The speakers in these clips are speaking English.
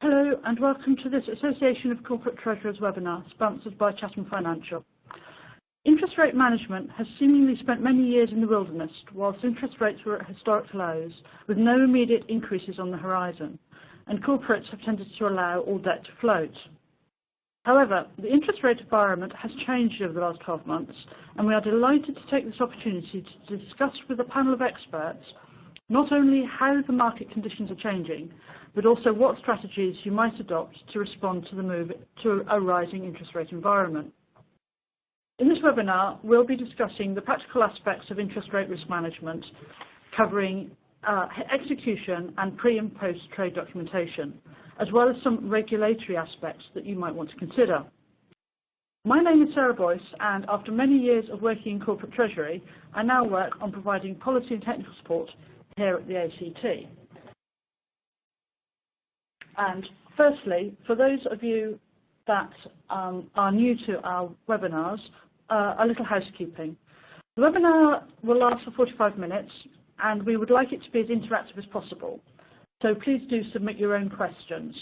Hello and welcome to this Association of Corporate Treasurers webinar sponsored by Chatham Financial. Interest rate management has seemingly spent many years in the wilderness whilst interest rates were at historic lows with no immediate increases on the horizon, and corporates have tended to allow all debt to float. However, the interest rate environment has changed over the last 12 months, and we are delighted to take this opportunity to discuss with a panel of experts not only how the market conditions are changing, but also what strategies you might adopt to respond to the move to a rising interest rate environment. In this webinar, we'll be discussing the practical aspects of interest rate risk management, covering execution and pre- and post-trade documentation, as well as some regulatory aspects that you might want to consider. My name is Sarah Boyce, and after many years of working in corporate treasury, I now work on providing policy and technical support here at the ACT. And firstly, for those of you that are new to our webinars, a little housekeeping. The webinar will last for 45 minutes, and we would like it to be as interactive as possible. So please do submit your own questions.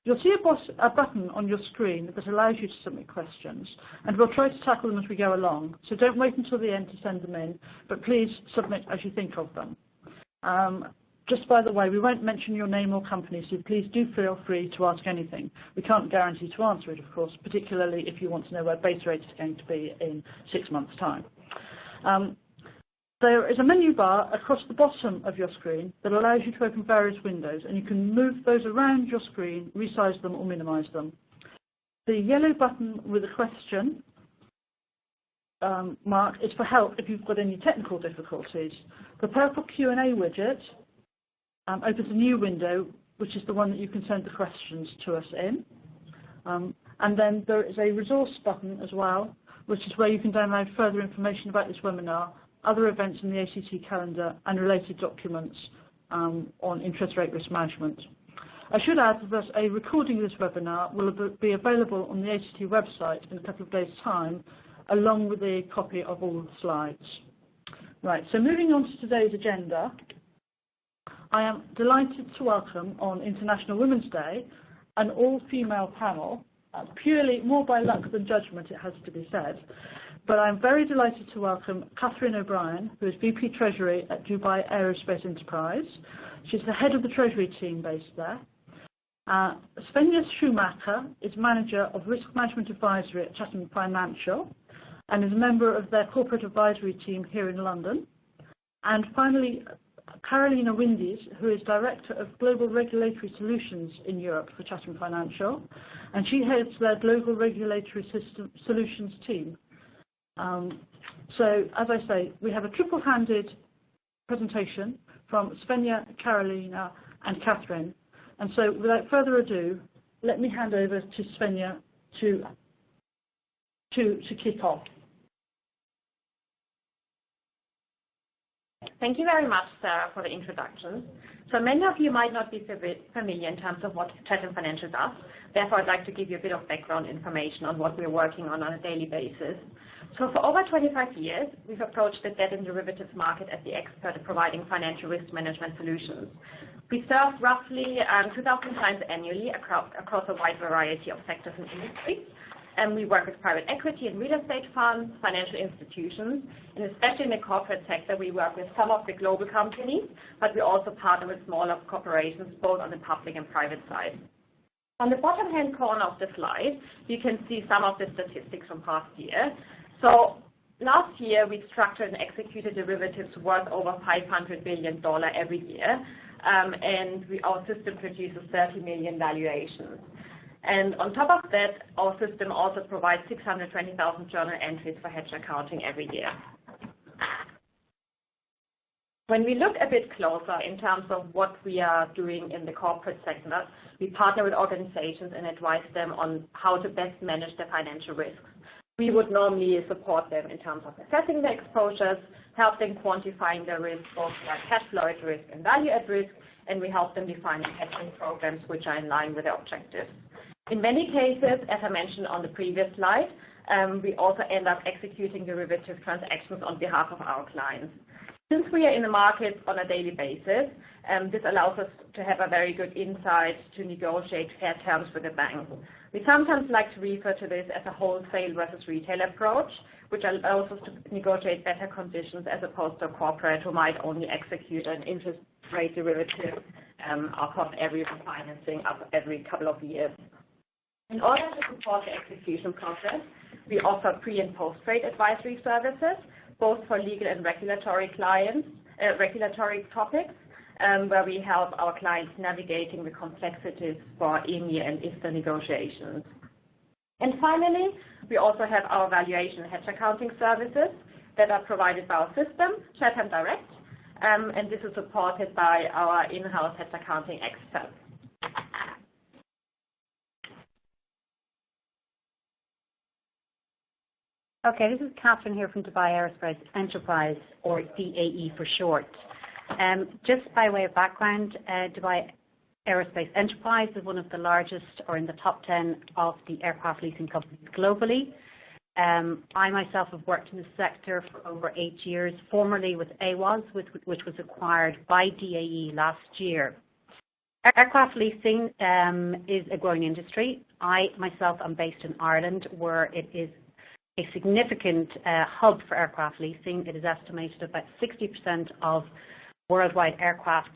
You'll see a button on your screen that allows you to submit questions, and we'll try to tackle them as we go along. So don't wait until the end to send them in, but please submit as you think of them. Just by the way, we won't mention your name or company, so please do feel free to ask anything. We can't guarantee to answer it, of course, particularly if you want to know where base rate is going to be in 6 months' time. There is a menu bar across the bottom of your screen that allows you to open various windows, and you can move those around your screen, resize them or minimize them. The yellow button with a question mark is for help if you've got any technical difficulties. The purple Q&A widget opens a new window, which is the one that you can send the questions to us in. And then there is a resource button as well, which is where you can download further information about this webinar, other events in the ACT calendar, and related documents on interest rate risk management. I should add that a recording of this webinar will be available on the ACT website in a couple of days' time, along with a copy of all the slides. Right, so moving on to today's agenda, I am delighted to welcome on International Women's Day an all-female panel, purely more by luck than judgment, it has to be said. But I'm very delighted to welcome Catherine O'Brien, who is VP Treasury at Dubai Aerospace Enterprise. She's the head of the Treasury team based there. Svenja Schumacher is Manager of Risk Management Advisory at Chatham Financial and is a member of their corporate advisory team here in London. And finally, Carolina Windies, who is Director of Global Regulatory Solutions in Europe for Chatham Financial, and she heads their Global Regulatory Solutions team. So, as I say, we have a triple-handed presentation from Svenja, Carolina, and Catherine. And so, without further ado, let me hand over to Svenja to kick off. Thank you very much, Sarah, for the introduction. So many of you might not be familiar in terms of what Chatham Financial does. Therefore, I'd like to give you a bit of background information on what we're working on a daily basis. So for over 25 years, we've approached the debt and derivatives market as the expert in providing financial risk management solutions. We serve roughly 2,000 clients annually across a wide variety of sectors and industries. And we work with private equity and real estate funds, financial institutions, and especially in the corporate sector, we work with some of the global companies, but we also partner with smaller corporations, both on the public and private side. On the bottom-hand corner of the slide, you can see some of the statistics from past year. So last year, we structured and executed derivatives worth over $500 billion every year, and our system produces 30 million valuations. And on top of that, our system also provides 620,000 journal entries for hedge accounting every year. When we look a bit closer in terms of what we are doing in the corporate sector, we partner with organizations and advise them on how to best manage their financial risks. We would normally support them in terms of assessing the exposures, help them quantifying the risk, both like cash flow at risk and value at risk, and we help them defining hedging programs which are in line with their objectives. In many cases, as I mentioned on the previous slide, we also end up executing derivative transactions on behalf of our clients. Since we are in the market on a daily basis, this allows us to have a very good insight to negotiate fair terms with the bank. We sometimes like to refer to this as a wholesale versus retail approach, which allows us to negotiate better conditions as opposed to a corporate who might only execute an interest rate derivative across every refinancing up every couple of years. In order to support the execution process, we offer pre- and post-trade advisory services, both for legal and regulatory topics, where we help our clients navigating the complexities for EMIR and ISDA negotiations. And finally, we also have our valuation and hedge accounting services that are provided by our system, Chatham Direct, and this is supported by our in-house hedge accounting experts. Okay, this is Catherine here from Dubai Aerospace Enterprise, or DAE for short. Just by way of background, Dubai Aerospace Enterprise is one of the largest, or in the top 10 of the aircraft leasing companies globally. I myself have worked in the sector for over 8 years, formerly with AWOS, which was acquired by DAE last year. Aircraft leasing is a growing industry. I myself am based in Ireland, where it is a significant hub for aircraft leasing. It is estimated about 60% of worldwide aircraft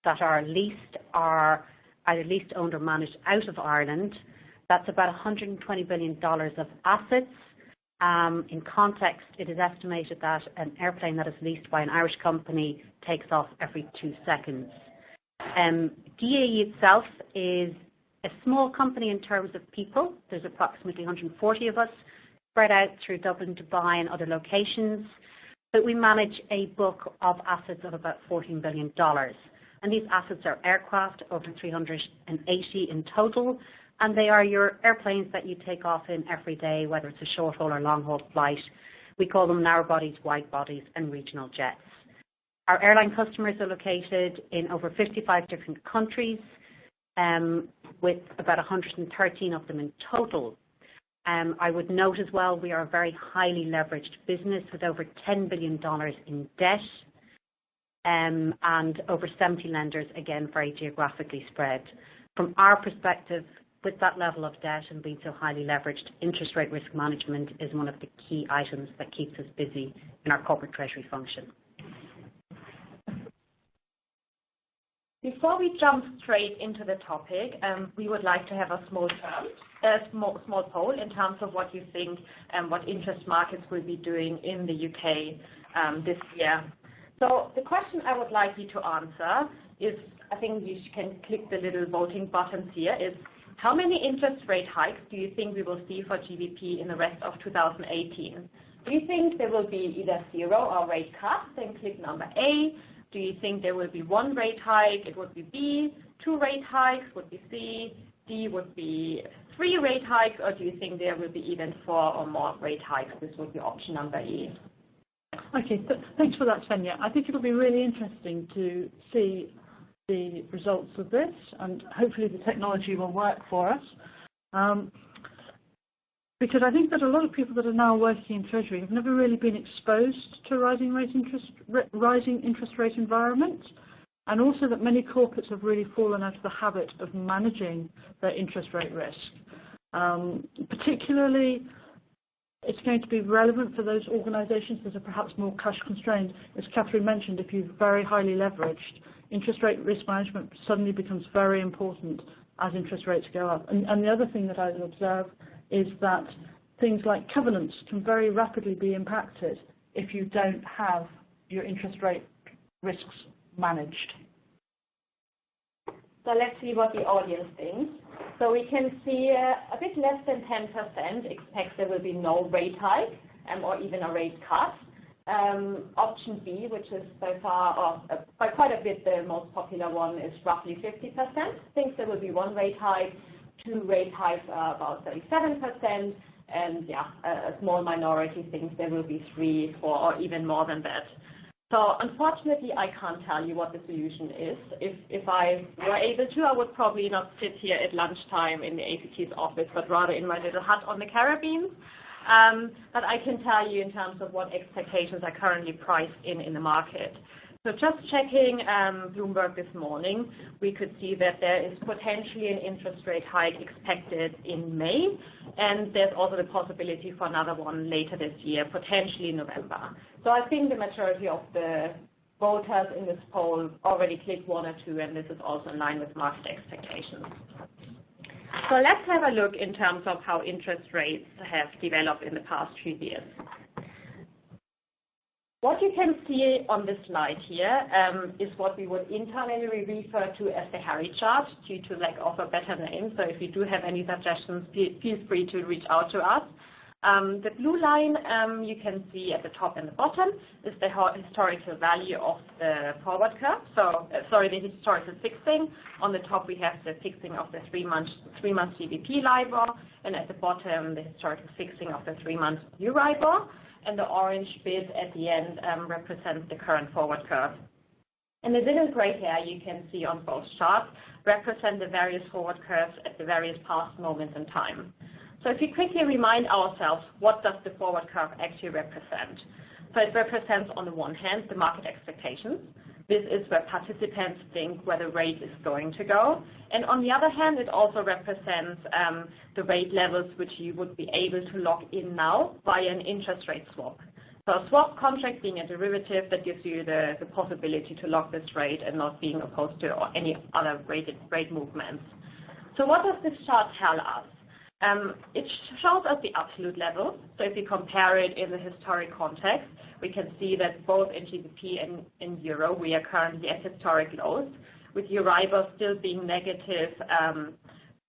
that are leased are either leased, owned or managed out of Ireland. That's about $120 billion of assets. In context, it is estimated that an airplane that is leased by an Irish company takes off every 2 seconds. DAE itself is a small company in terms of people. There's approximately 140 of us, spread out through Dublin, Dubai and other locations, but we manage a book of assets of about $14 billion. And these assets are aircraft, over 380 in total, and they are your airplanes that you take off in every day, whether it's a short haul or long haul flight. We call them narrow bodies, wide bodies and regional jets. Our airline customers are located in over 55 different countries, with about 113 of them in total. I would note as well, we are a very highly leveraged business with over $10 billion in debt and over 70 lenders, again, very geographically spread. From our perspective, with that level of debt and being so highly leveraged, interest rate risk management is one of the key items that keeps us busy in our corporate treasury function. Before we jump straight into the topic, we would like to have a small poll in terms of what you think and what interest markets will be doing in the UK this year. So the question I would like you to answer is, I think you can click the little voting buttons here, is how many interest rate hikes do you think we will see for GBP in the rest of 2018? Do you think there will be either 0 or rate cuts? Then click number A. Do you think there will be 1 rate hike? It would be B. 2 rate hikes would be C. D would be 3 rate hikes, or do you think there will be even 4 or more rate hikes? This would be option number E. Okay, thanks for that, Svenja. I think it'll be really interesting to see the results of this, and hopefully the technology will work for us. Because I think that a lot of people that are now working in Treasury have never really been exposed to rising interest rate environment, and also that many corporates have really fallen out of the habit of managing their interest rate risk. Particularly, it's going to be relevant for those organisations that are perhaps more cash constrained. As Catherine mentioned, if you're very highly leveraged, interest rate risk management suddenly becomes very important as interest rates go up. And the other thing that I observe is that things like covenants can very rapidly be impacted if you don't have your interest rate risks managed. So let's see what the audience thinks. So we can see a bit less than 10% expects there will be no rate hike or even a rate cut. Option B, which is by far, by quite a bit the most popular one, is roughly 50%, thinks there will be 1 rate hike. 2 rate hikes are about 37%, and a small minority thinks there will be 3, 4, or even more than that. So unfortunately, I can't tell you what the solution is. If I were able to, I would probably not sit here at lunchtime in the ACT's office, but rather in my little hut on the Caribbean. but I can tell you in terms of what expectations are currently priced in the market. So just checking Bloomberg this morning, we could see that there is potentially an interest rate hike expected in May, and there's also the possibility for another one later this year, potentially in November. So I think the majority of the voters in this poll already clicked one or two, and this is also in line with market expectations. So let's have a look in terms of how interest rates have developed in the past few years. What you can see on this slide here is what we would internally refer to as the Harry chart due to lack of a better name. So if you do have any suggestions, feel free to reach out to us. The blue line you can see at the top and the bottom is the historical value of the forward curve. So, the historical fixing. On the top we have the fixing of the 3-month GBP LIBOR, and at the bottom the historical fixing of the 3-month EURIBOR. And the orange bit at the end represents the current forward curve. And the little gray hair you can see on both charts represent the various forward curves at the various past moments in time. So if we quickly remind ourselves, what does the forward curve actually represent? So it represents, on the one hand, the market expectations. This is where participants think where the rate is going to go. And on the other hand, it also represents the rate levels which you would be able to lock in now via an interest rate swap. So a swap contract being a derivative that gives you the possibility to lock this rate and not being opposed to any other rate movements. So what does this chart tell us? It shows us the absolute level. So if you compare it in the historic context, we can see that both in GBP and in Euro, we are currently at historic lows, with EURIBOR still being negative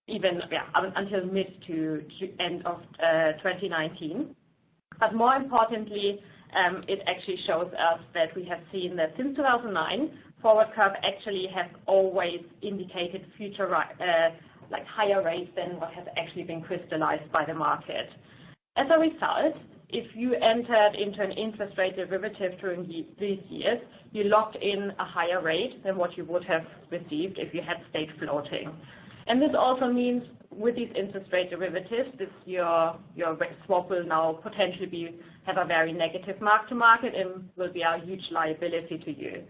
until mid to end of 2019. But more importantly, it actually shows us that we have seen that since 2009, forward curve actually has always indicated future higher rates than what has actually been crystallized by the market. As a result, if you entered into an interest rate derivative during these years, you locked in a higher rate than what you would have received if you had stayed floating. And this also means with these interest rate derivatives, your swap will now potentially have a very negative mark to market and will be a huge liability to you.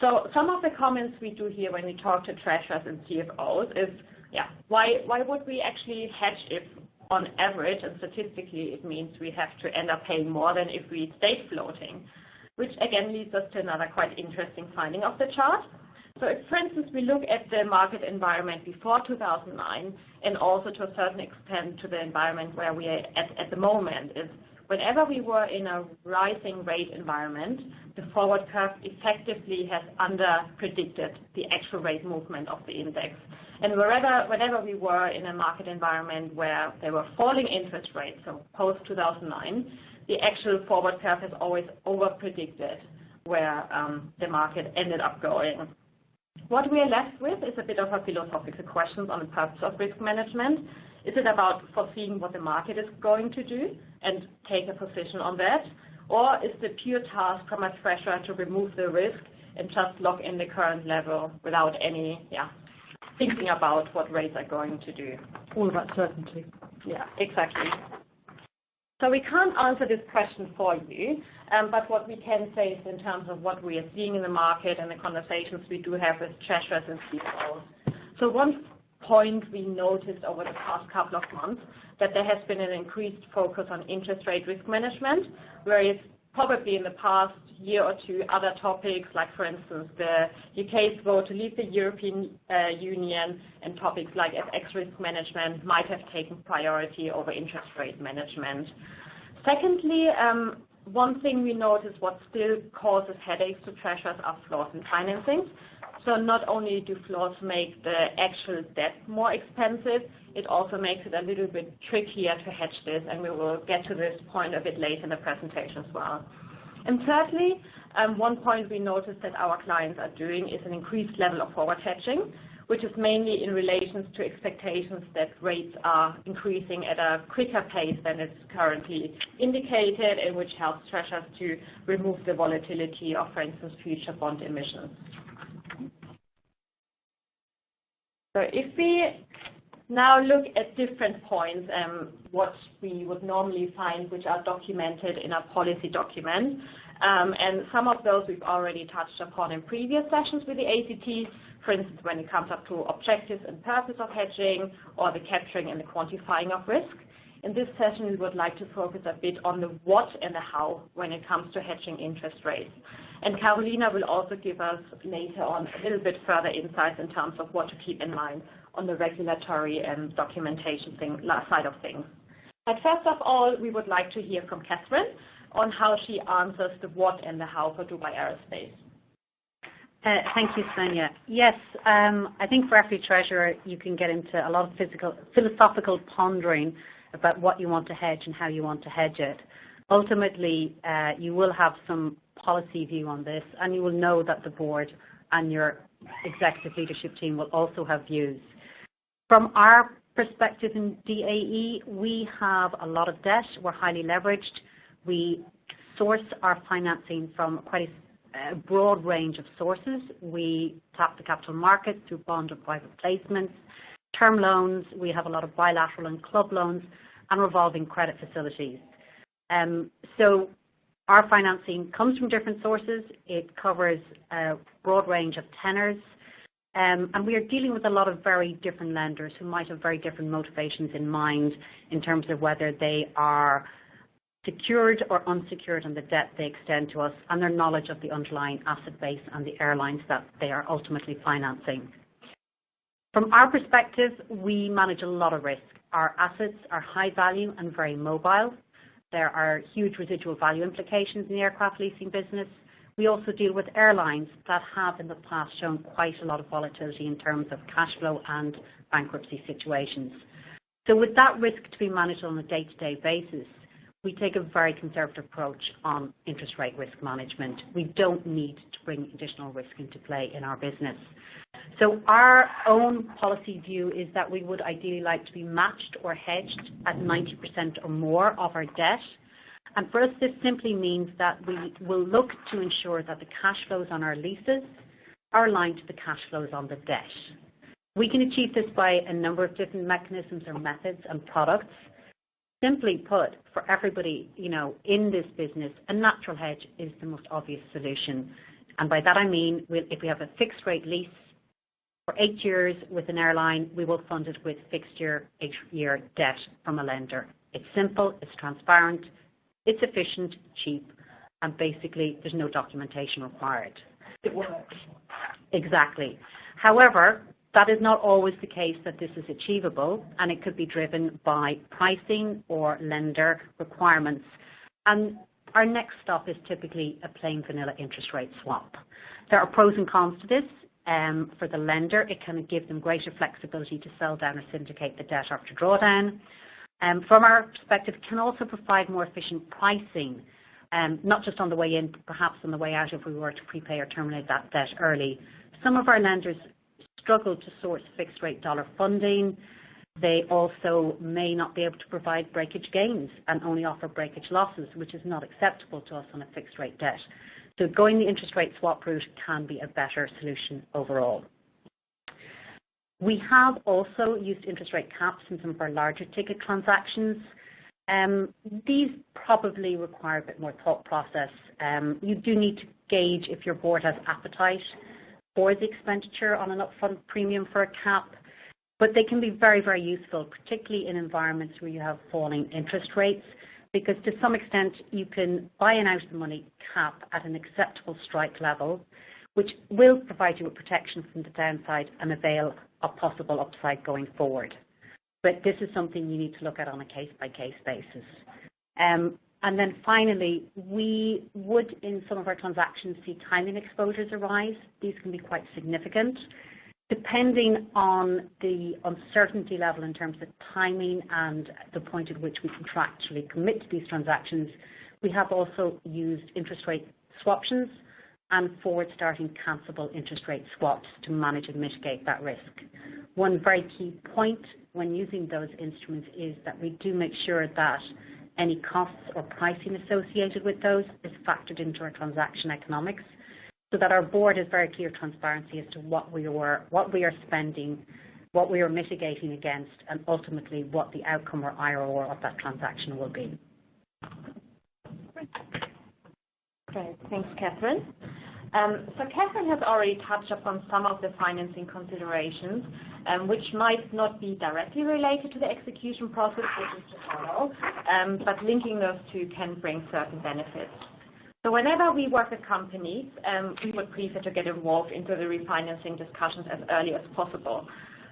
So some of the comments we do here when we talk to treasurers and CFOs is, why would we actually hedge if on average and statistically it means we have to end up paying more than if we stayed floating, which again leads us to another quite interesting finding of the chart. So if, for instance, we look at the market environment before 2009 and also to a certain extent to the environment where we are at the moment, is whenever we were in a rising rate environment, the forward curve effectively has under-predicted the actual rate movement of the index. And whenever we were in a market environment where there were falling interest rates, so post-2009, the actual forward curve has always over-predicted where the market ended up going. What we are left with is a bit of a philosophical question on the purpose of risk management. Is it about foreseeing what the market is going to do and take a position on that? Or is the pure task from a treasurer to remove the risk and just lock in the current level without any thinking about what rates are going to do? All about certainty. Yeah, exactly. So we can't answer this question for you, but what we can say is in terms of what we are seeing in the market and the conversations we do have with treasurers and CFOs. So one point we noticed over the past couple of months that there has been an increased focus on interest rate risk management, whereas probably in the past year or two other topics like, for instance, the UK's vote to leave the European Union and topics like FX risk management might have taken priority over interest rate management. Secondly, one thing we notice what still causes headaches to treasurers are floors in financing. So not only do floors make the actual debt more expensive, it also makes it a little bit trickier to hedge this, and we will get to this point a bit later in the presentation as well. And thirdly, one point we noticed that our clients are doing is an increased level of forward hedging, which is mainly in relation to expectations that rates are increasing at a quicker pace than it's currently indicated, and which helps treasurers to remove the volatility of, for instance, future bond emissions. So if we now look at different points, what we would normally find, which are documented in a policy document. And some of those we've already touched upon in previous sessions with the ACT, for instance, when it comes up to objectives and purpose of hedging or the capturing and the quantifying of risk. In this session, we would like to focus a bit on the what and the how when it comes to hedging interest rates. And Carolina will also give us later on a little bit further insights in terms of what to keep in mind on the regulatory and documentation side of things. But first of all, we would like to hear from Catherine on how she answers the what and the how for Dubai Aerospace. Thank you, Sonia. Yes, I think for every treasurer, you can get into a lot of philosophical pondering about what you want to hedge and how you want to hedge it. Ultimately, you will have some policy view on this, and you will know that the board and your executive leadership team will also have views. From our perspective in DAE, we have a lot of debt. We're highly leveraged. We source our financing from quite a broad range of sources. We tap the capital markets through bond or private placements, term loans. We have a lot of bilateral and club loans and revolving credit facilities. So our financing comes from different sources. It covers a broad range of tenors. And we are dealing with a lot of very different lenders who might have very different motivations in mind in terms of whether they are secured or unsecured on the debt they extend to us and their knowledge of the underlying asset base and the airlines that they are ultimately financing. From our perspective, we manage a lot of risk. Our assets are high value and very mobile. There are huge residual value implications in the aircraft leasing business. We also deal with airlines that have in the past shown quite a lot of volatility in terms of cash flow and bankruptcy situations. So with that risk to be managed on a day-to-day basis, we take a very conservative approach on interest rate risk management. We don't need to bring additional risk into play in our business. So our own policy view is that we would ideally like to be matched or hedged at 90% or more of our debt. And for us, this simply means that we will look to ensure that the cash flows on our leases are aligned to the cash flows on the debt. We can achieve this by a number of different mechanisms or methods and products. Simply put, for everybody, in this business, a natural hedge is the most obvious solution. And by that I mean, if we have a fixed rate lease for 8 years with an airline, we will fund it with fixed year, 8-year debt from a lender. It's simple, it's transparent, it's efficient, cheap, and basically there's no documentation required. It works. Exactly. However, that is not always the case that this is achievable, and it could be driven by pricing or lender requirements. And our next stop is typically a plain vanilla interest rate swap. There are pros and cons to this. For the lender, it can give them greater flexibility to sell down or syndicate the debt after drawdown. From our perspective, it can also provide more efficient pricing, not just on the way in, perhaps on the way out if we were to prepay or terminate that debt early. Some of our lenders struggle to source fixed rate dollar funding. They also may not be able to provide breakage gains and only offer breakage losses, which is not acceptable to us on a fixed rate debt. So going the interest rate swap route can be a better solution overall. We have also used interest rate caps in some of our larger ticket transactions. These probably require a bit more thought process. You do need to gauge if your board has appetite for the expenditure on an upfront premium for a cap, but they can be very, very useful, particularly in environments where you have falling interest rates, because to some extent you can buy an out-of-the-money cap at an acceptable strike level, which will provide you with protection from the downside and avail of possible upside going forward. But this is something you need to look at on a case-by-case basis. And then finally, we would, in some of our transactions, see timing exposures arise. These can be quite significant. Depending on the uncertainty level in terms of timing and the point at which we contractually commit to these transactions, we have also used interest rate swaptions and forward-starting cancelable interest rate swaps to manage and mitigate that risk. One very key point when using those instruments is that we do make sure that any costs or pricing associated with those is factored into our transaction economics, so that our board has very clear transparency as to what we are spending what we are mitigating against, and ultimately what the outcome or IRR of that transaction will be. Great. Thanks, Catherine. So Catherine has already touched upon some of the financing considerations, which might not be directly related to the execution process, which is to follow, but linking those two can bring certain benefits. So whenever we work with companies, we would prefer to get involved into the refinancing discussions as early as possible.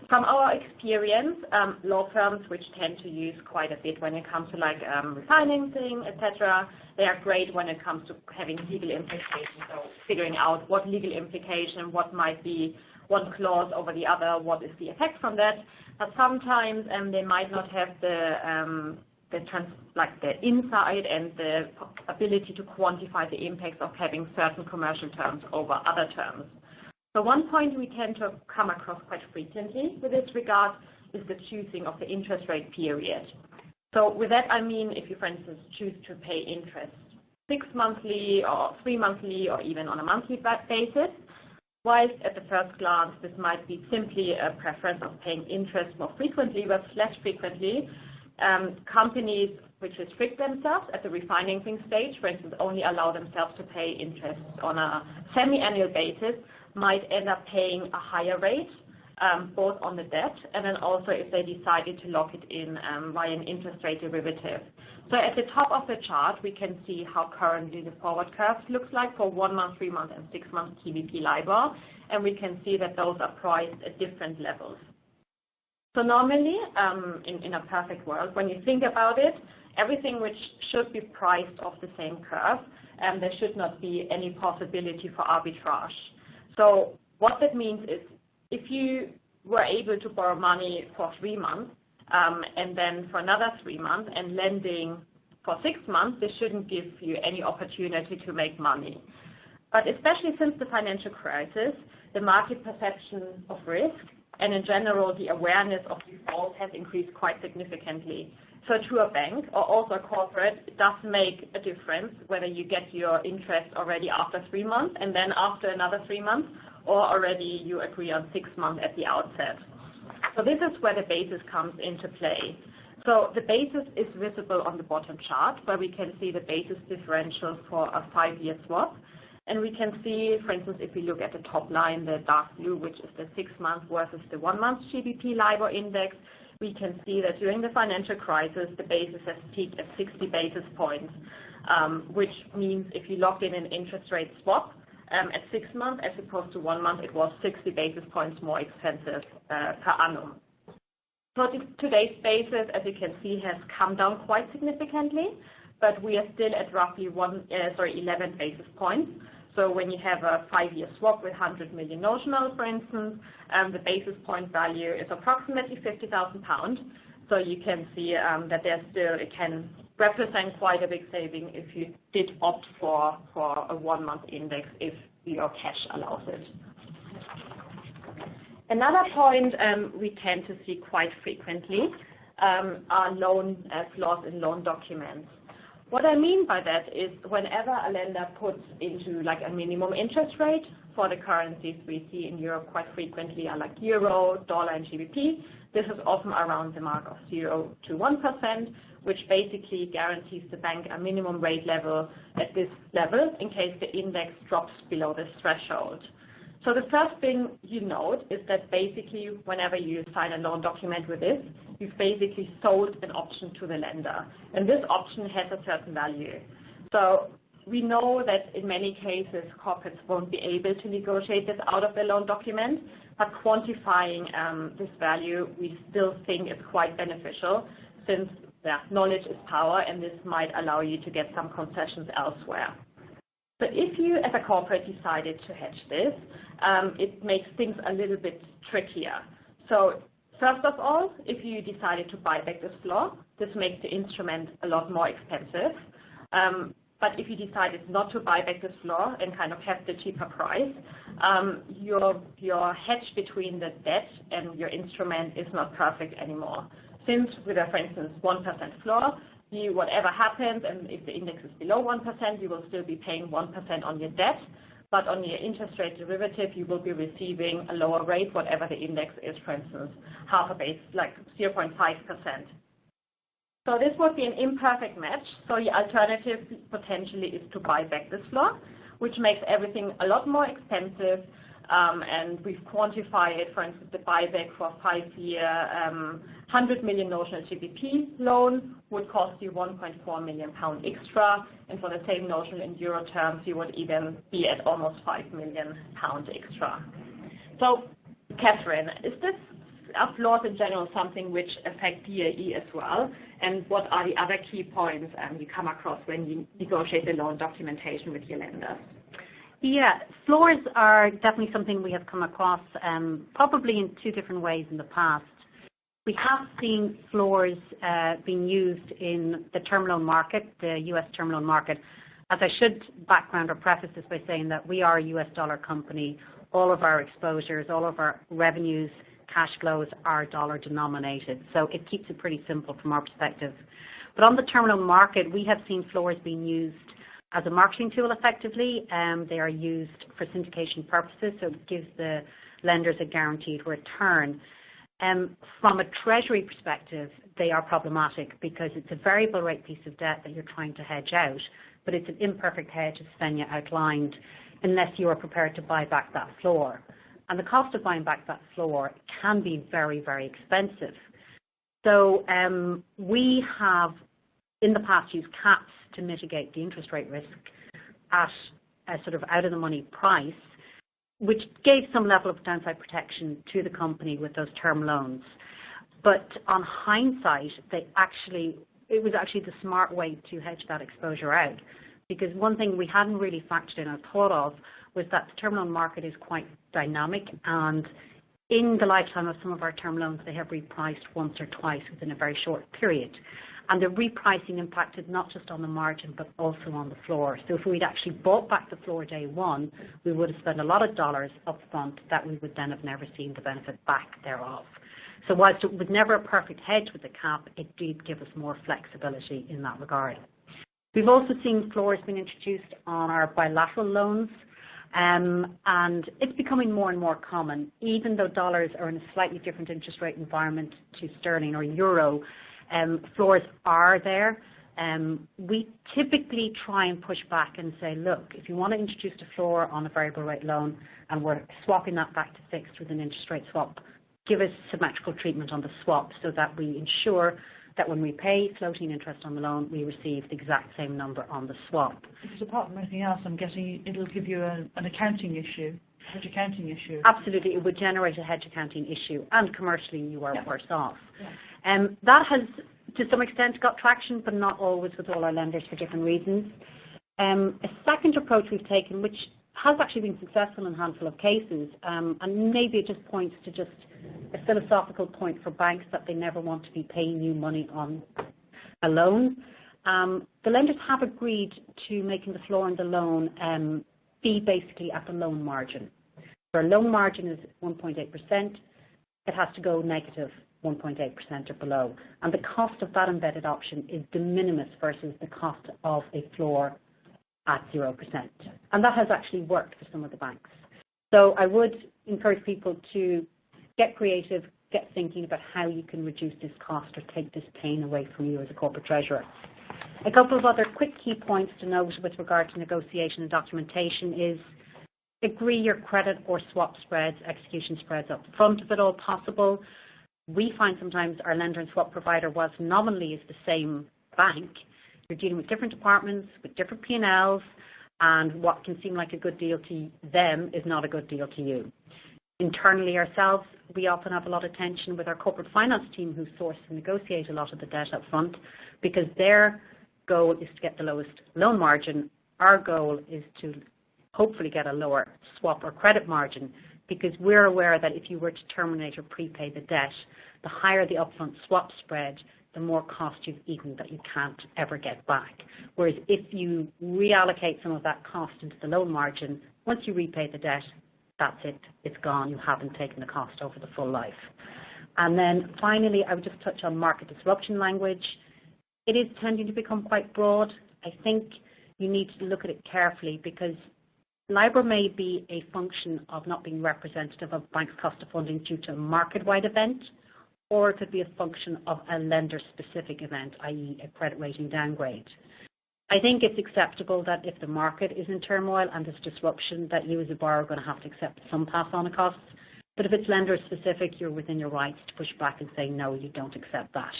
From our experience, law firms, which tend to use quite a bit when it comes to like refinancing, etc., they are great when it comes to having legal implications, so figuring out what legal implication, what might be one clause over the other, what is the effect from that. But sometimes they might not have the insight and the ability to quantify the impacts of having certain commercial terms over other terms. So one point we tend to come across quite frequently with this regard is the choosing of the interest rate period. So with that I mean if you, for instance, choose to pay interest 6 monthly or 3 monthly or even on a monthly basis, whilst at the first glance this might be simply a preference of paying interest more frequently but less frequently, companies which restrict themselves at the refinancing stage, for instance, only allow themselves to pay interest on a semi-annual basis, might end up paying a higher rate, both on the debt and then also if they decided to lock it in via an interest rate derivative. So at the top of the chart, we can see how currently the forward curve looks like for 1 month, 3 month, and 6 month GBP LIBOR, and we can see that those are priced at different levels. So normally, in a perfect world, when you think about it, everything which should be priced off the same curve, there should not be any possibility for arbitrage. So what that means is if you were able to borrow money for 3 months and then for another 3 months and lending for 6 months, this shouldn't give you any opportunity to make money. But especially since the financial crisis, the market perception of risk and in general the awareness of default has increased quite significantly. So to a bank or also a corporate, it does make a difference whether you get your interest already after 3 months and then after another 3 months, or already you agree on 6 months at the outset. So this is where the basis comes into play. So the basis is visible on the bottom chart, where we can see the basis differential for a 5-year swap. And we can see, for instance, if we look at the top line, the dark blue, which is the 6 month versus the 1 month GBP LIBOR index, we can see that during the financial crisis, the basis has peaked at 60 basis points, which means if you lock in an interest rate swap at 6 months as opposed to 1 month, it was 60 basis points more expensive per annum. So today's basis, as you can see, has come down quite significantly, but we are still at roughly 11 basis points. So when you have a 5-year swap with 100 million notional, for instance, the basis point value is approximately £50,000. So you can see that it can represent quite a big saving if you did opt for a 1 month index if your cash allows it. Another point we tend to see quite frequently are loan flaws in loan documents. What I mean by that is whenever a lender puts into like a minimum interest rate for the currencies we see in Europe quite frequently are like euro, dollar, and GBP, this is often around the mark of 0 to 1%, which basically guarantees the bank a minimum rate level at this level in case the index drops below this threshold. So the first thing you note is that basically whenever you sign a loan document with this, you've basically sold an option to the lender. And this option has a certain value. So we know that in many cases corporates won't be able to negotiate this out of the loan document, but quantifying this value we still think is quite beneficial since knowledge is power and this might allow you to get some concessions elsewhere. So if you, as a corporate, decided to hedge this, it makes things a little bit trickier. So first of all, if you decided to buy back this floor, this makes the instrument a lot more expensive. But if you decided not to buy back this floor and kind of have the cheaper price, your hedge between the debt and your instrument is not perfect anymore. Since with a, for instance, 1% floor, whatever happens, and if the index is below 1%, you will still be paying 1% on your debt. but on your interest rate derivative, you will be receiving a lower rate, whatever the index is, for instance, half a base, like 0.5%. So this would be an imperfect match. So the alternative potentially is to buy back this floor, which makes everything a lot more expensive. And we've quantified it, for instance, the buyback for a 5-year 100 million notional GBP loan would cost you £1.4 million extra, and for the same notional in euro terms, you would even be at almost £5 million extra. So, Catherine, is this floors in general something which affect DAE as well? And what are the other key points you come across when you negotiate the loan documentation with your lenders? Yeah, floors are definitely something we have come across probably in two different ways in the past. We have seen floors being used in the term loan market, the US term loan market. As I should background or preface this by saying that we are a US dollar company. All of our exposures, all of our revenues, cash flows are dollar denominated. So it keeps it pretty simple from our perspective. But on the term loan market, we have seen floors being used as a marketing tool effectively. They are used for syndication purposes, so it gives the lenders a guaranteed return. From a treasury perspective, they are problematic because it's a variable rate piece of debt that you're trying to hedge out, but it's an imperfect hedge, as Svenja outlined, unless you are prepared to buy back that floor. And the cost of buying back that floor can be very, very expensive. So we have in the past used caps to mitigate the interest rate risk at a sort of out-of-the-money price, which gave some level of downside protection to the company with those term loans. But on hindsight, it was actually the smart way to hedge that exposure out. Because one thing we hadn't really factored in or thought of was that the term loan market is quite dynamic, and in the lifetime of some of our term loans, they have repriced once or twice within a very short period. And the repricing impacted not just on the margin, but also on the floor. So if we'd actually bought back the floor day one, we would have spent a lot of dollars up front that we would then have never seen the benefit back thereof. So whilst it was never a perfect hedge with the cap, it did give us more flexibility in that regard. We've also seen floors being introduced on our bilateral loans, and it's becoming more and more common. Even though dollars are in a slightly different interest rate environment to sterling or euro, floors are there. We typically try and push back and say, look, if you want to introduce a floor on a variable rate loan and we're swapping that back to fixed with an interest rate swap, give us symmetrical treatment on the swap so that we ensure that when we pay floating interest on the loan, we receive the exact same number on the swap. Because apart from anything else, I'm guessing it'll give you an accounting issue, hedge accounting issue. Absolutely, it would generate a hedge accounting issue, and commercially you are worse off. Yeah. That has, to some extent, got traction, but not always with all our lenders for different reasons. A second approach we've taken, which has actually been successful in a handful of cases, and maybe it just points to just a philosophical point for banks that they never want to be paying you money on a loan. The lenders have agreed to making the floor on the loan be basically at the loan margin. Where a loan margin is 1.8%, it has to go negative 1.8% or below. And the cost of that embedded option is de minimis versus the cost of a floor at 0%. And that has actually worked for some of the banks. So I would encourage people to get creative, get thinking about how you can reduce this cost or take this pain away from you as a corporate treasurer. A couple of other quick key points to note with regard to negotiation and documentation is agree your credit or swap spreads, execution spreads up front if at all possible. We find sometimes our lender and swap provider, whilst nominally is the same bank, you're dealing with different departments, with different P&Ls, and what can seem like a good deal to them is not a good deal to you. Internally ourselves, we often have a lot of tension with our corporate finance team who source and negotiate a lot of the debt up front, because their goal is to get the lowest loan margin. Our goal is to hopefully get a lower swap or credit margin, because we're aware that if you were to terminate or prepay the debt, the higher the upfront swap spread, the more cost you've eaten that you can't ever get back. Whereas if you reallocate some of that cost into the loan margin, once you repay the debt, that's it, it's gone, you haven't taken the cost over the full life. And then finally, I would just touch on market disruption language. It is tending to become quite broad. I think you need to look at it carefully, because LIBOR may be a function of not being representative of bank's cost of funding due to a market-wide event, or it could be a function of a lender-specific event, i.e. a credit rating downgrade. I think it's acceptable that if the market is in turmoil and there's disruption, that you as a borrower are going to have to accept some pass-on of costs. But if it's lender-specific, you're within your rights to push back and say, no, you don't accept that.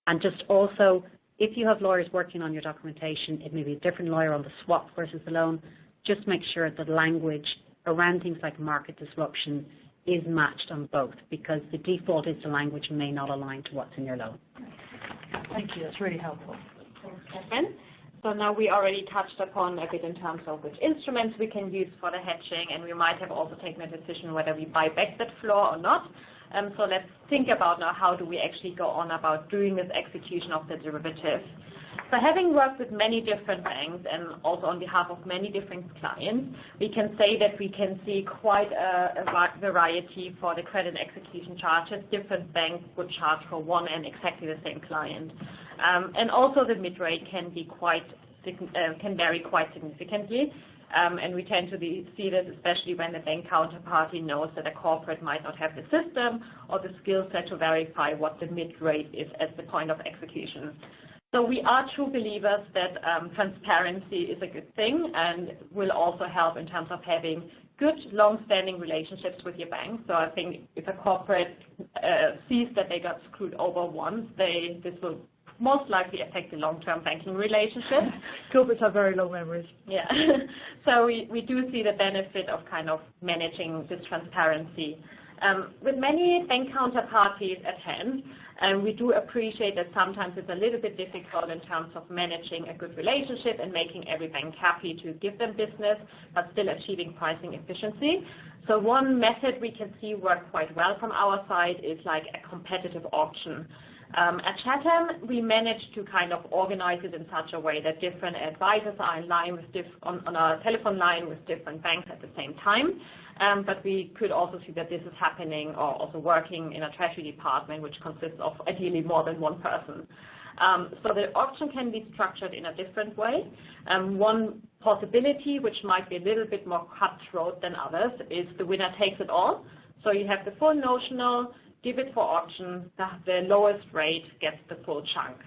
And just also, if you have lawyers working on your documentation, it may be a different lawyer on the swap versus the loan. Just make sure that language around things like market disruption is matched on both, because the default is the language may not align to what's in your loan. Thank you. That's really helpful. Thanks, Catherine. So now we already touched upon a bit in terms of which instruments we can use for the hedging, and we might have also taken a decision whether we buy back that floor or not. So let's think about now how do we actually go on about doing this execution of the derivative. So having worked with many different banks and also on behalf of many different clients, we can say that we can see quite a variety for the credit execution charges. Different banks would charge for one and exactly the same client. And also the mid-rate can vary quite significantly. And we tend to see this especially when the bank counterparty knows that a corporate might not have the system or the skill set to verify what the mid-rate is at the point of execution. So we are true believers that transparency is a good thing and will also help in terms of having good long-standing relationships with your bank. So I think if a corporate sees that they got screwed over once, this will most likely affect the long-term banking relationship. Corporates have very long memories. Yeah. So we do see the benefit of kind of managing this transparency. With many bank counterparties at hand, we do appreciate that sometimes it's a little bit difficult in terms of managing a good relationship and making every bank happy to give them business, but still achieving pricing efficiency. So one method we can see work quite well from our side is like a competitive auction. At Chatham, we managed to kind of organize it in such a way that different advisors are in line with on a telephone line with different banks at the same time. But we could also see that this is happening or also working in a treasury department, which consists of ideally more than one person. So the auction can be structured in a different way. One possibility, which might be a little bit more cutthroat than others, is the winner takes it all. So you have the full notional, give it for auction, the lowest rate gets the full chunk.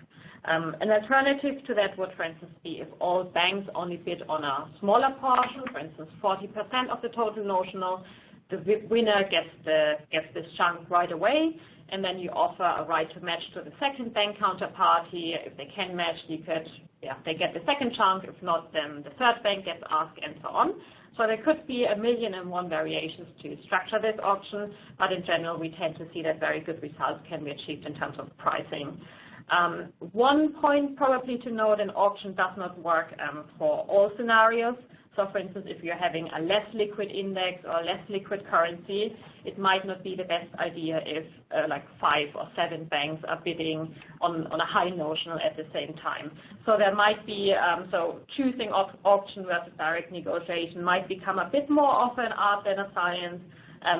An alternative to that would, for instance, be if all banks only bid on a smaller portion, for instance, 40% of the total notional, the winner gets this chunk right away, and then you offer a right to match to the second bank counterparty. If they can match, they get the second chunk. If not, then the third bank gets asked, and so on. So there could be 1,000,001 variations to structure this auction, but in general, we tend to see that very good results can be achieved in terms of pricing. One point probably to note, an auction does not work for all scenarios. So for instance, if you're having a less liquid index or less liquid currency, it might not be the best idea if like 5 or 7 banks are bidding on a high notional at the same time. So there might be, so choosing auction versus direct negotiation might become a bit more of an art than a science,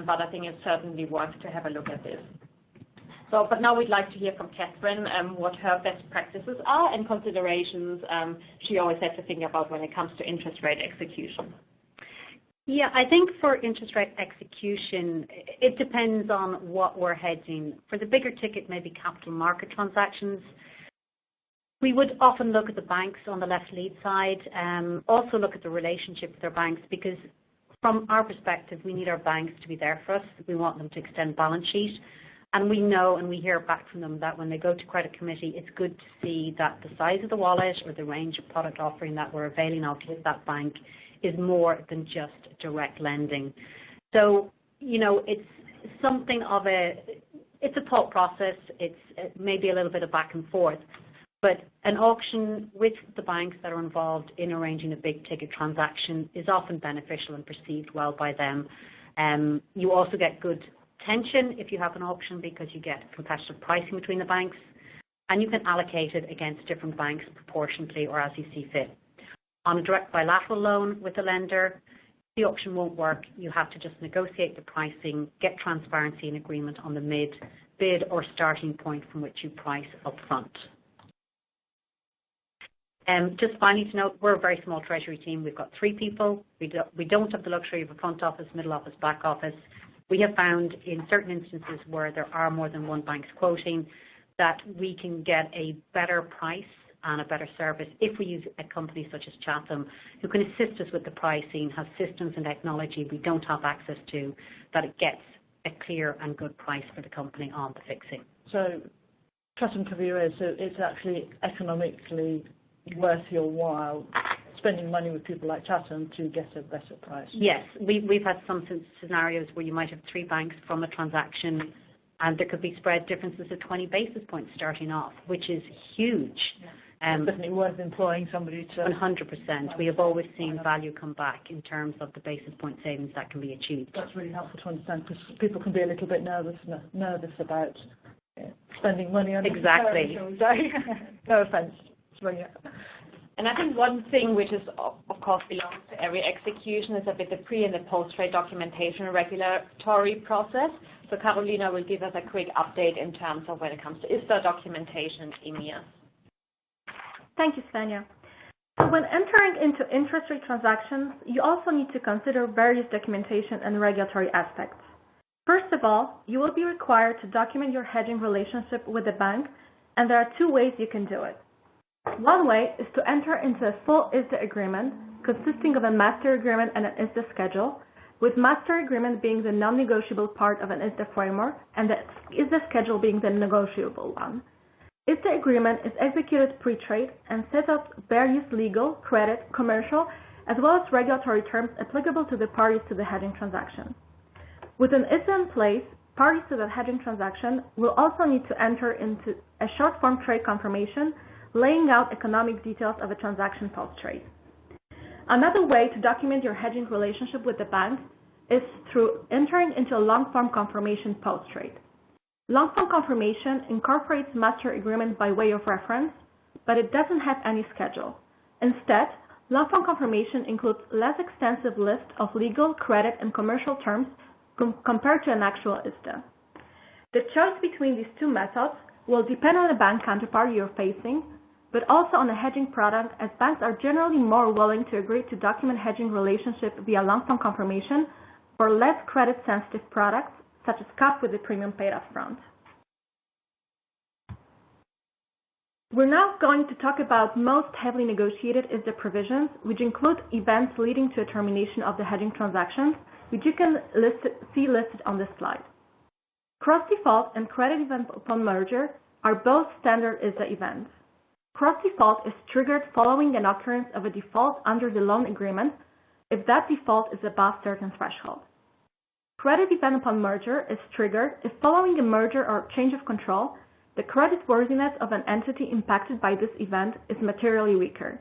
but I think it certainly works to have a look at this. So, but now we'd like to hear from Catherine what her best practices are and considerations she always has to think about when it comes to interest rate execution. Yeah, I think for interest rate execution, it depends on what we're hedging. For the bigger ticket, maybe capital market transactions, we would often look at the banks on the left lead side, also look at the relationship with their banks, because from our perspective, we need our banks to be there for us. We want them to extend balance sheet. And we know and we hear back from them that when they go to credit committee, it's good to see that the size of the wallet or the range of product offering that we're availing of with that bank is more than just direct lending. So, you know, it's something of it's a thought process. It's maybe a little bit of back and forth. But an auction with the banks that are involved in arranging a big ticket transaction is often beneficial and perceived well by them. You also get good tension if you have an auction because you get competitive pricing between the banks, and you can allocate it against different banks proportionately or as you see fit. On a direct bilateral loan with the lender, the auction won't work. You have to just negotiate the pricing, get transparency and agreement on the bid or starting point from which you price up front. Just finally to note, we're a very small treasury team. We've got 3 people. We don't have the luxury of a front office, middle office, back office. We have found in certain instances where there are more than one banks quoting that we can get a better price and a better service if we use a company such as Chatham, who can assist us with the pricing, have systems and technology we don't have access to, that it gets a clear and good price for the company on the fixing. So Chatham cover is, so it's actually economically worth your while spending money with people like Chatham to get a better price. Yes, we've had some scenarios where you might have 3 banks from a transaction and there could be spread differences of 20 basis points starting off, which is huge. It's definitely worth employing somebody to... 100%. We have always seen value come back in terms of the basis point savings that can be achieved. That's really helpful to understand because people can be a little bit nervous about spending money on... Exactly. No offence. And I think one thing which is, of course, belongs to every execution is a bit the pre- and the post-trade documentation and regulatory process. So Carolina will give us a quick update in terms of when it comes to ISDA documentation, EMIR. Thank you, Svenja. So when entering into interest rate transactions, you also need to consider various documentation and regulatory aspects. First of all, you will be required to document your hedging relationship with the bank, and there are 2 ways you can do it. One way is to enter into a full ISDA agreement consisting of a master agreement and an ISDA schedule, with master agreement being the non-negotiable part of an ISDA framework and the ISDA schedule being the negotiable one. ISDA agreement is executed pre-trade and sets out various legal, credit, commercial, as well as regulatory terms applicable to the parties to the hedging transaction. With an ISDA in place, parties to the hedging transaction will also need to enter into a short-form trade confirmation laying out economic details of a transaction post-trade. Another way to document your hedging relationship with the bank is through entering into a long-form confirmation post-trade. Long-form confirmation incorporates master agreement by way of reference, but it doesn't have any schedule. Instead, long-form confirmation includes less extensive list of legal, credit, and commercial terms compared to an actual ISDA. The choice between these 2 methods will depend on the bank counterparty you're facing, but also on the hedging product, as banks are generally more willing to agree to document hedging relationship via long-form confirmation for less credit-sensitive products, such as CAP with the premium paid up front. We're now going to talk about most heavily negotiated ISDA provisions, which include events leading to a termination of the hedging transactions, which you can see listed on this slide. Cross-default and credit event upon merger are both standard ISDA events. Cross-default is triggered following an occurrence of a default under the loan agreement if that default is above certain threshold. Credit event upon merger is triggered if following a merger or change of control, the creditworthiness of an entity impacted by this event is materially weaker.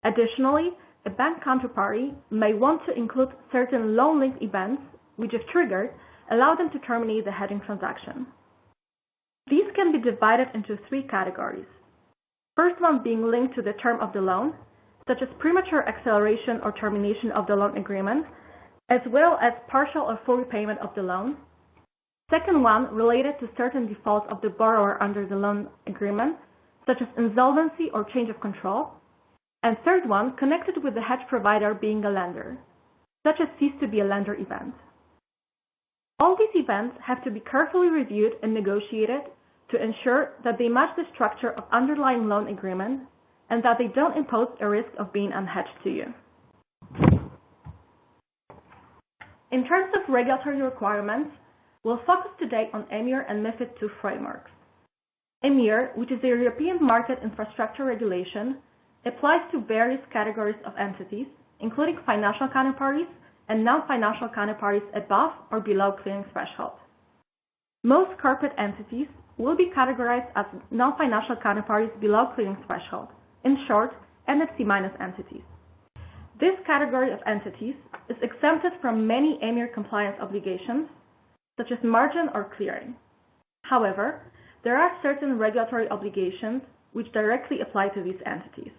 Additionally, a bank counterparty may want to include certain loan-linked events, which if triggered, allow them to terminate the hedging transaction. These can be divided into 3 categories. First one being linked to the term of the loan, such as premature acceleration or termination of the loan agreement, as well as partial or full repayment of the loan. Second one related to certain defaults of the borrower under the loan agreement, such as insolvency or change of control. And third one connected with the hedge provider being a lender, such as cease to be a lender event. All these events have to be carefully reviewed and negotiated to ensure that they match the structure of underlying loan agreement and that they don't impose a risk of being unhedged to you. In terms of regulatory requirements, we'll focus today on EMIR and MiFID II frameworks. EMIR, which is the European Market Infrastructure Regulation, applies to various categories of entities, including financial counterparties and non-financial counterparties above or below clearing threshold. Most corporate entities will be categorized as non-financial counterparties below clearing threshold, in short, NFC- entities. This category of entities is exempted from many EMIR compliance obligations, such as margin or clearing. However, there are certain regulatory obligations which directly apply to these entities.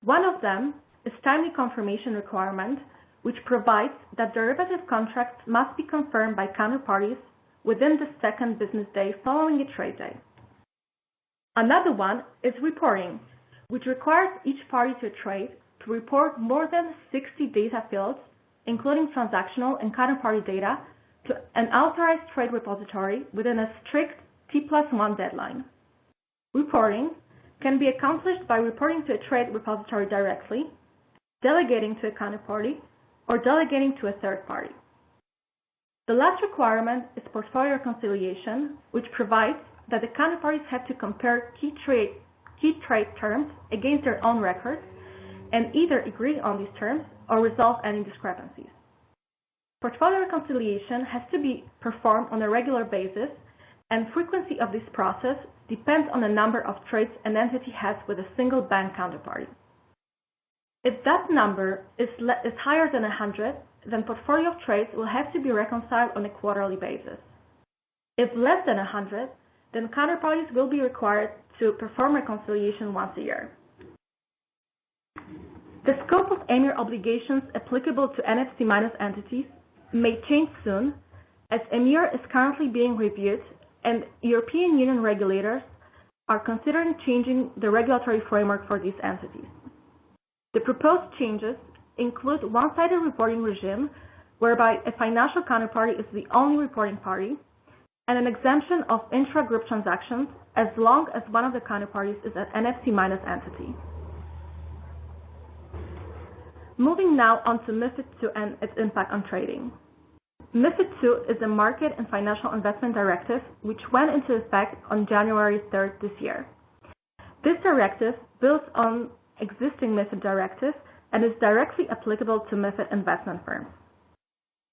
One of them is timely confirmation requirement, which provides that derivative contracts must be confirmed by counterparties within the second business day following a trade day. Another one is reporting, which requires each party to a trade to report more than 60 data fields, including transactional and counterparty data, to an authorized trade repository within a strict T+1 deadline. Reporting can be accomplished by reporting to a trade repository directly, delegating to a counterparty, or delegating to a third party. The last requirement is portfolio reconciliation, which provides that the counterparties have to compare key trade terms against their own records and either agree on these terms or resolve any discrepancies. Portfolio reconciliation has to be performed on a regular basis, and frequency of this process depends on the number of trades an entity has with a single bank counterparty. If that number is higher than 100, then portfolio of trades will have to be reconciled on a quarterly basis. If less than 100, then counterparties will be required to perform reconciliation once a year. The scope of EMIR obligations applicable to NFC- entities may change soon, as EMIR is currently being reviewed and European Union regulators are considering changing the regulatory framework for these entities. The proposed changes include one-sided reporting regime, whereby a financial counterparty is the only reporting party, and an exemption of intra-group transactions as long as one of the counterparties is an NFC- entity. Moving now on to MiFID II and its impact on trading. MiFID II is a Market and Financial Investment Directive which went into effect on January 3rd this year. This directive builds on existing MiFID directive and is directly applicable to MiFID investment firms.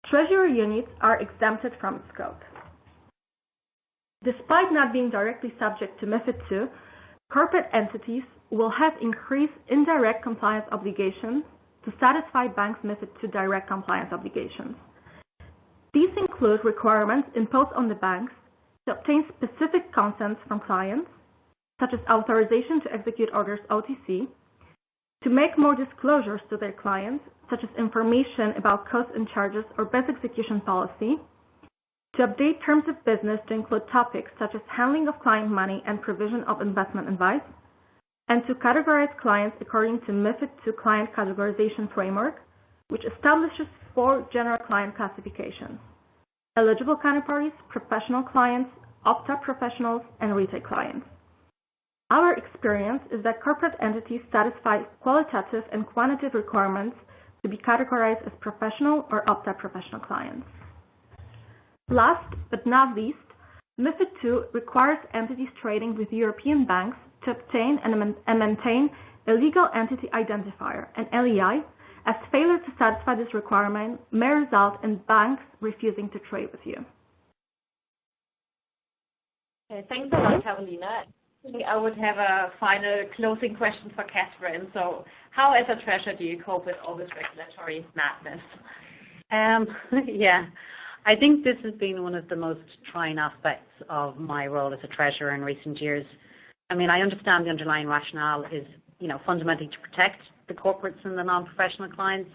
Treasury units are exempted from its scope. Despite not being directly subject to MiFID II, corporate entities will have increased indirect compliance obligations to satisfy banks' MiFID II direct compliance obligations. These include requirements imposed on the banks to obtain specific consents from clients, such as authorization to execute orders OTC, to make more disclosures to their clients, such as information about costs and charges or best execution policy, to update terms of business to include topics such as handling of client money and provision of investment advice, and to categorize clients according to MiFID II client categorization framework, which establishes 4 general client classifications: eligible counterparties, professional clients, opt-out professionals, and retail clients. Our experience is that corporate entities satisfy qualitative and quantitative requirements to be categorized as professional or opt-out professional clients. Last but not least, MiFID II requires entities trading with European banks to obtain and maintain a legal entity identifier, an LEI, as failure to satisfy this requirement may result in banks refusing to trade with you. Okay, thanks a lot, Carolina. I would have a final closing question for Catherine. So how, as a treasurer, do you cope with all this regulatory madness? Yeah, I think this has been one of the most trying aspects of my role as a treasurer in recent years. I mean, I understand the underlying rationale is, fundamentally to protect the corporates and the non-professional clients,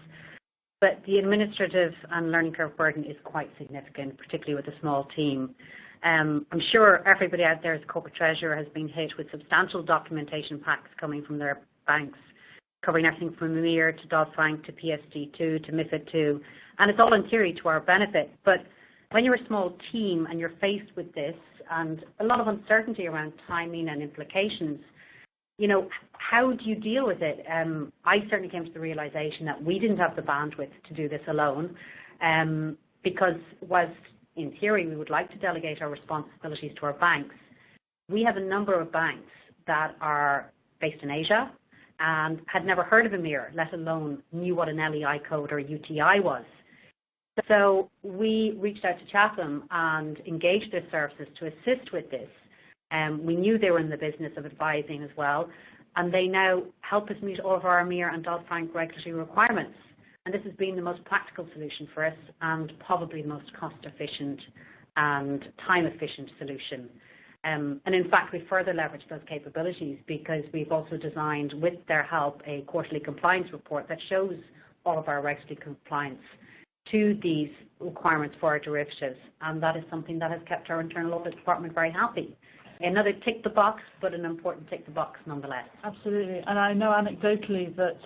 but the administrative and learning curve burden is quite significant, particularly with a small team. I'm sure everybody out there as a corporate treasurer has been hit with substantial documentation packs coming from their banks, covering everything from EMIR to Dodd-Frank to PSD2 to MiFID II, and it's all in theory to our benefit. But when you're a small team and you're faced with this and a lot of uncertainty around timing and implications, how do you deal with it? I certainly came to the realization that we didn't have the bandwidth to do this alone, because whilst in theory we would like to delegate our responsibilities to our banks, we have a number of banks that are based in Asia and had never heard of EMIR, let alone knew what an LEI code or UTI was. So we reached out to Chatham and engaged their services to assist with this. We knew they were in the business of advising as well, and they now help us meet all of our EMIR and Dodd-Frank regulatory requirements. And this has been the most practical solution for us and probably the most cost-efficient and time-efficient solution. And in fact, we further leveraged those capabilities because we've also designed, with their help, a quarterly compliance report that shows all of our regulatory compliance to these requirements for our derivatives. And that is something that has kept our internal audit department very happy. Another tick the box, but an important tick the box nonetheless. Absolutely, and I know anecdotally that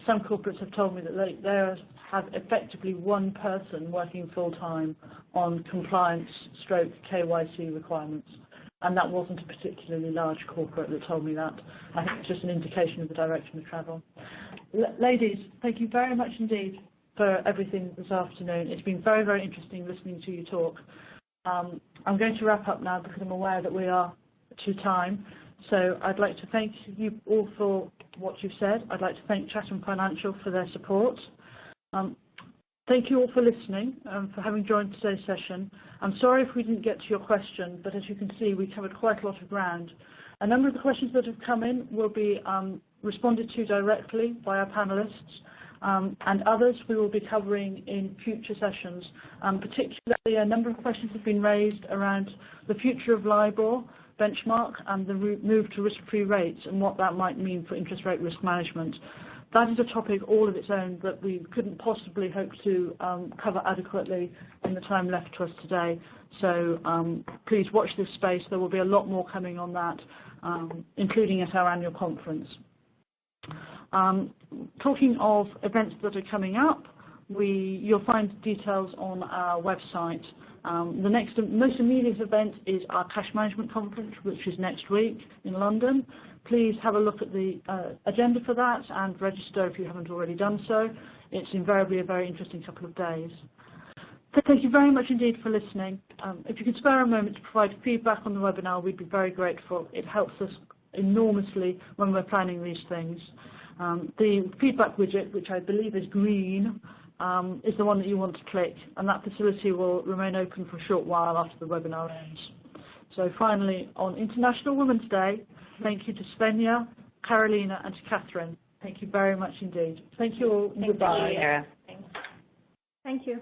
some corporates have told me that they have effectively one person working full-time on compliance stroke KYC requirements. And that wasn't a particularly large corporate that told me that. I think it's just an indication of the direction of travel. Ladies, thank you very much indeed for everything this afternoon. It's been very, very interesting listening to you talk. I'm going to wrap up now because I'm aware that we are to time. So I'd like to thank you all for what you've said. I'd like to thank Chatham Financial for their support. Thank you all for listening and for having joined today's session. I'm sorry if we didn't get to your question, but as you can see, we covered quite a lot of ground. A number of the questions that have come in will be responded to directly by our panelists, and others we will be covering in future sessions. Particularly, a number of questions have been raised around the future of LIBOR benchmark and the move to risk-free rates and what that might mean for interest rate risk management. That is a topic all of its own that we couldn't possibly hope to cover adequately in the time left to us today. So please watch this space. There will be a lot more coming on that, including at our annual conference. Talking of events that are coming up, you'll find details on our website. The next most immediate event is our cash management conference, which is next week in London. Please have a look at the agenda for that and register if you haven't already done so. It's invariably a very interesting couple of days. So thank you very much indeed for listening. If you could spare a moment to provide feedback on the webinar, we'd be very grateful. It helps us enormously when we're planning these things. The feedback widget, which I believe is green, is the one that you want to click, and that facility will remain open for a short while after the webinar ends. So finally, on International Women's Day, thank you to Svenja, Carolina, and to Catherine. Thank you very much indeed. Thank you all. Goodbye. Thank you. Thank you.